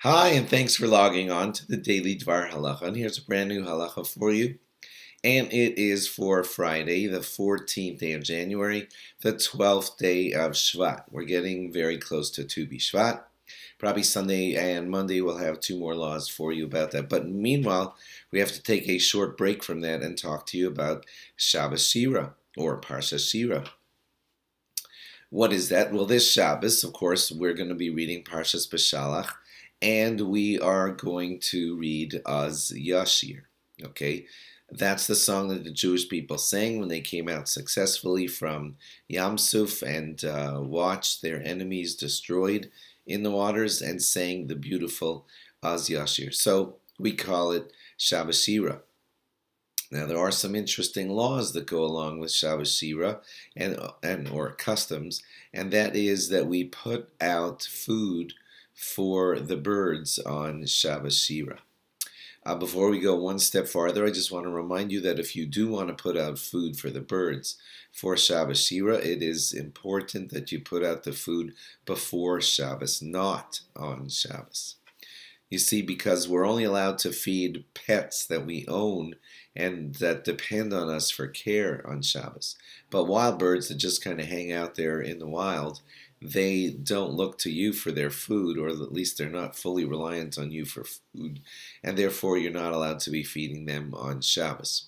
Hi, and thanks for logging on to the Daily DVAR Halacha. And here's a brand new halacha for you. And it is for Friday, the 14th day of January, the 12th day of Shvat. We're getting very close to Shvat. Probably Sunday and Monday we'll have two more laws for you about that. But meanwhile, we have to take a short break from that and talk to you about Shabbos Shira, or Parsha Shira. What is that? Well, this Shabbos, of course, we're going to be reading Parshas Beshalach, and we are going to read Az Yashir. Okay, that's the song that the Jewish people sang when they came out successfully from Yam Suf and watched their enemies destroyed in the waters and sang the beautiful Az Yashir. So we call it Shabbos Shira. Now there are some interesting laws that go along with Shabbos Shira and or customs, and that is that we put out food for the birds on Shabbos Shira. Before we go one step farther, I just want to remind you that if you do want to put out food for the birds for Shabbos Shira, it is important that you put out the food before Shabbos, not on Shabbos. You see, because we're only allowed to feed pets that we own and that depend on us for care on Shabbos. But wild birds that just kind of hang out there in the wild, they don't look to you for their food, or at least they're not fully reliant on you for food, and therefore you're not allowed to be feeding them on Shabbos.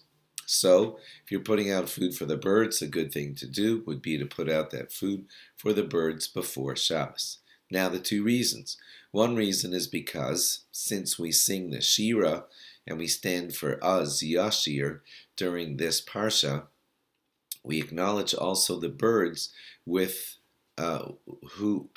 So, if you're putting out food for the birds, a good thing to do would be to put out that food for the birds before Shabbos. Now, the two reasons. One reason is because since we sing the Shira and we stand for Az Yashir during this Parsha, we acknowledge also the birds with who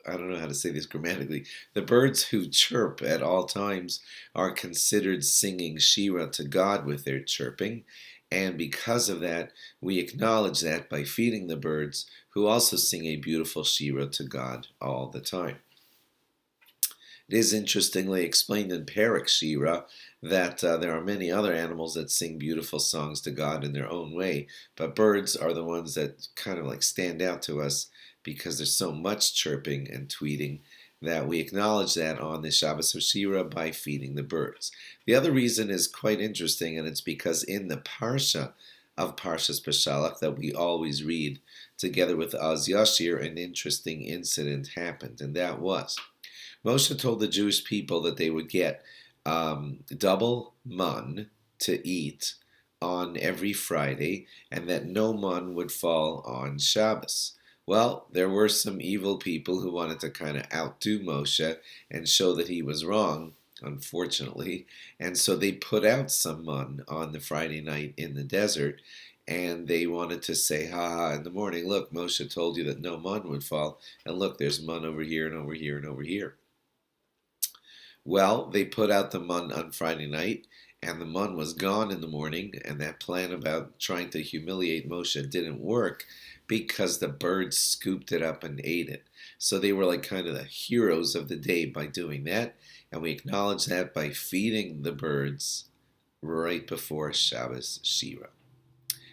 I don't know how to say this grammatically. The birds who chirp at all times are considered singing Shira to God with their chirping, and because of that, we acknowledge that by feeding the birds who also sing a beautiful Shira to God all the time. It is interestingly explained in Perek Shira that there are many other animals that sing beautiful songs to God in their own way, but birds are the ones that kind of like stand out to us because there's so much chirping and tweeting that we acknowledge that on the Shabbos of Shira by feeding the birds. The other reason is quite interesting, and it's because in the Parsha of Parshas Beshalach that we always read together with Az Yashir, an interesting incident happened, and that was Moshe told the Jewish people that they would get double mun to eat on every Friday, and that no mun would fall on Shabbos. Well, there were some evil people who wanted to kind of outdo Moshe and show that he was wrong, unfortunately, and so they put out some mun on the Friday night in the desert, and they wanted to say, ha in the morning, look, Moshe told you that no mun would fall, and look, there's mun over here and over here and over here. Well, they put out the mun on Friday night, and the mun was gone in the morning, and that plan about trying to humiliate Moshe didn't work because the birds scooped it up and ate it. So they were like kind of the heroes of the day by doing that, and we acknowledge that by feeding the birds right before Shabbos Shira.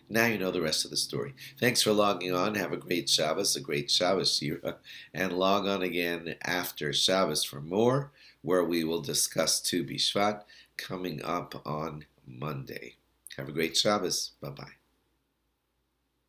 Now you know the rest of the story. Thanks for logging on. Have a great Shabbos, a great Shabbos Shira, and log on again after Shabbos for more, where we will discuss Shvat coming up on Monday. Have a great Shabbos. Bye-bye.